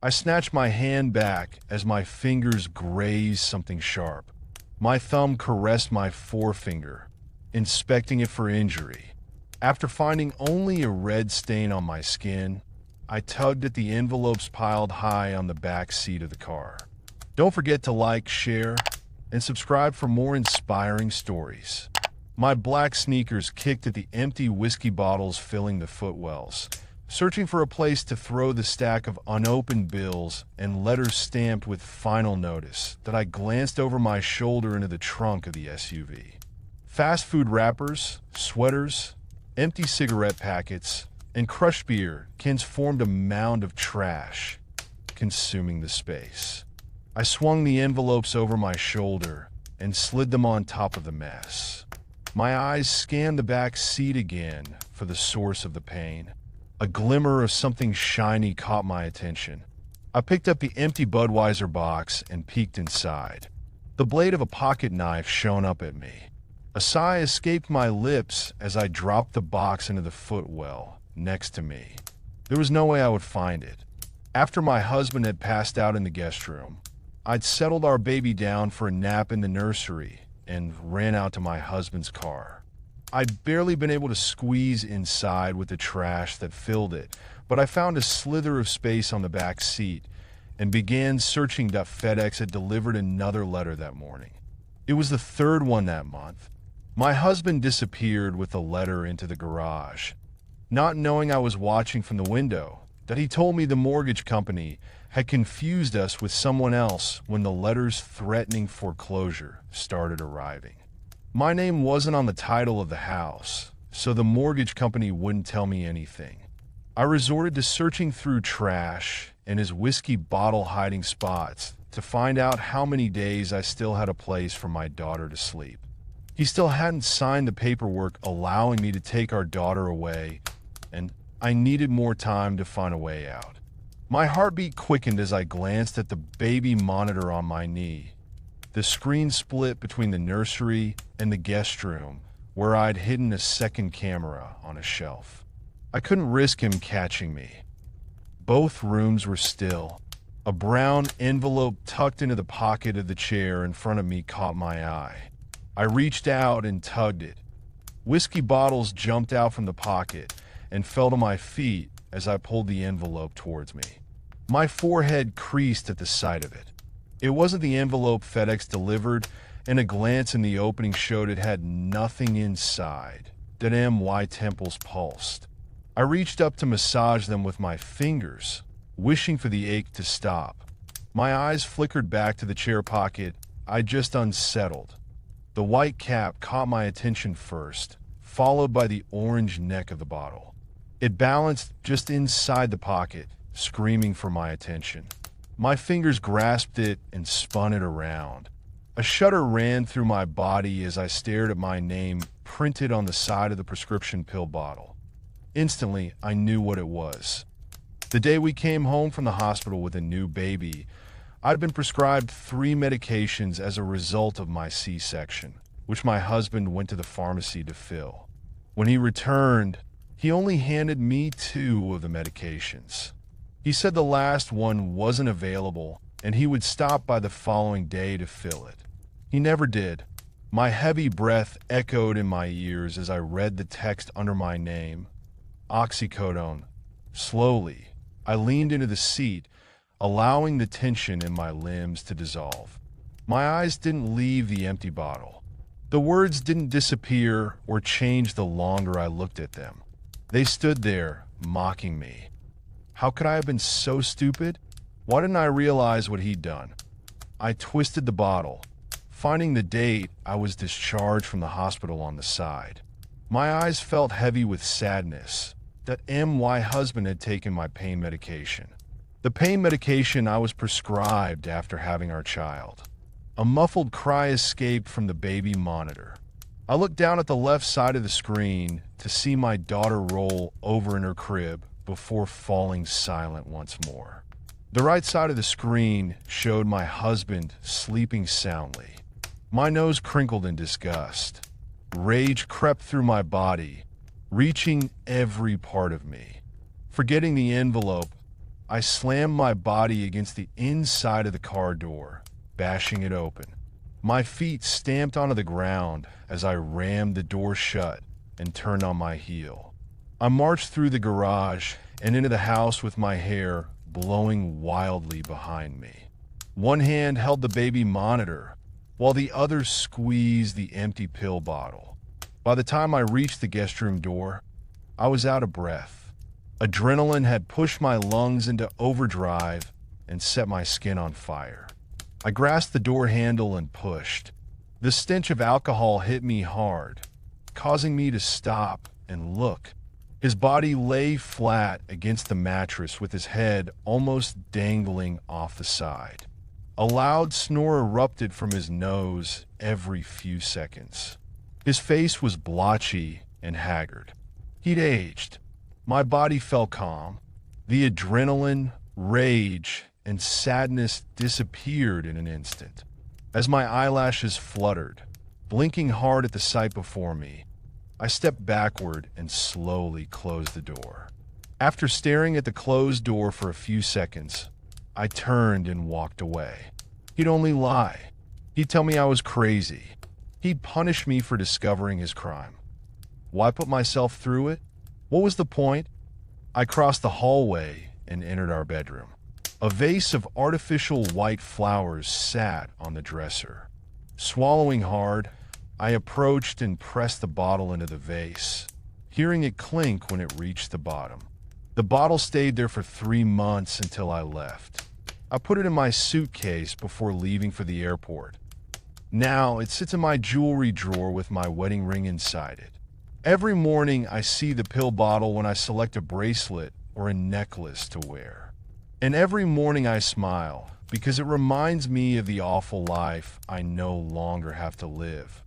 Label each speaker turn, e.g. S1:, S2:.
S1: I snatched my hand back as my fingers grazed something sharp. My thumb caressed my forefinger, inspecting it for injury. After finding only a red stain on my skin, I tugged at the envelopes piled high on the back seat of the car. Don't forget to like, share, and subscribe for more inspiring stories. My black sneakers kicked at the empty whiskey bottles filling the footwells, searching for a place to throw the stack of unopened bills and letters stamped with final notice that I glanced over my shoulder into the trunk of the SUV. Fast food wrappers, sweaters, empty cigarette packets, and crushed beer cans formed a mound of trash, consuming the space. I swung the envelopes over my shoulder and slid them on top of the mess. My eyes scanned the back seat again for the source of the pain. A glimmer of something shiny caught my attention. I picked up the empty Budweiser box and peeked inside. The blade of a pocket knife shone up at me. A sigh escaped my lips as I dropped the box into the footwell next to me. There was no way I would find it. After my husband had passed out in the guest room, I'd settled our baby down for a nap in the nursery and ran out to my husband's car. I'd barely been able to squeeze inside with the trash that filled it, but I found a slither of space on the back seat and began searching that FedEx had delivered another letter that morning. It was the third one that month. My husband disappeared with the letter into the garage. Not knowing I was watching from the window, that he told me the mortgage company had confused us with someone else when the letters threatening foreclosure started arriving. My name wasn't on the title of the house, so the mortgage company wouldn't tell me anything. I resorted to searching through trash and his whiskey bottle hiding spots to find out how many days I still had a place for my daughter to sleep. He still hadn't signed the paperwork allowing me to take our daughter away, and I needed more time to find a way out. My heartbeat quickened as I glanced at the baby monitor on my knee. The screen split between the nursery and the guest room, where I'd hidden a second camera on a shelf. I couldn't risk him catching me. Both rooms were still. A brown envelope tucked into the pocket of the chair in front of me caught my eye. I reached out and tugged it. Whiskey bottles jumped out from the pocket and fell to my feet as I pulled the envelope towards me. My forehead creased at the sight of it. It wasn't the envelope FedEx delivered, and a glance in the opening showed it had nothing inside, that my temples pulsed. I reached up to massage them with my fingers, wishing for the ache to stop. My eyes flickered back to the chair pocket I'd just unsettled. The white cap caught my attention first, followed by the orange neck of the bottle. It balanced just inside the pocket, screaming for my attention. My fingers grasped it and spun it around. A shudder ran through my body as I stared at my name printed on the side of the prescription pill bottle. Instantly, I knew what it was. The day we came home from the hospital with a new baby, I'd been prescribed 3 medications as a result of my C-section, which my husband went to the pharmacy to fill. When he returned, he only handed me 2 of the medications. He said the last one wasn't available and he would stop by the following day to fill it. He never did. My heavy breath echoed in my ears as I read the text under my name, oxycodone. Slowly, I leaned into the seat, allowing the tension in my limbs to dissolve. My eyes didn't leave the empty bottle. The words didn't disappear or change the longer I looked at them. They stood there, mocking me. How could I have been so stupid? Why didn't I realize what he'd done? I twisted the bottle, finding the date I was discharged from the hospital on the side. My eyes felt heavy with sadness that my husband had taken my pain medication. The pain medication I was prescribed after having our child. A muffled cry escaped from the baby monitor. I looked down at the left side of the screen to see my daughter roll over in her crib before falling silent once more. The right side of the screen showed my husband sleeping soundly. My nose crinkled in disgust. Rage crept through my body, reaching every part of me. Forgetting the envelope, I slammed my body against the inside of the car door, bashing it open. My feet stamped onto the ground as I rammed the door shut and turned on my heel. I marched through the garage and into the house with my hair blowing wildly behind me. One hand held the baby monitor, while the other squeezed the empty pill bottle. By the time I reached the guest room door, I was out of breath. Adrenaline had pushed my lungs into overdrive and set my skin on fire. I grasped the door handle and pushed. The stench of alcohol hit me hard, causing me to stop and look. His body lay flat against the mattress with his head almost dangling off the side. A loud snore erupted from his nose every few seconds. His face was blotchy and haggard. He'd aged. My body fell calm. The adrenaline, rage, and sadness disappeared in an instant. As my eyelashes fluttered, blinking hard at the sight before me, I stepped backward and slowly closed the door. After staring at the closed door for a few seconds, I turned and walked away. He'd only lie. He'd tell me I was crazy. He'd punish me for discovering his crime. Why put myself through it? What was the point? I crossed the hallway and entered our bedroom. A vase of artificial white flowers sat on the dresser. Swallowing hard, I approached and pressed the bottle into the vase, hearing it clink when it reached the bottom. The bottle stayed there for 3 months until I left. I put it in my suitcase before leaving for the airport. Now it sits in my jewelry drawer with my wedding ring inside it. Every morning I see the pill bottle when I select a bracelet or a necklace to wear. And every morning I smile because it reminds me of the awful life I no longer have to live.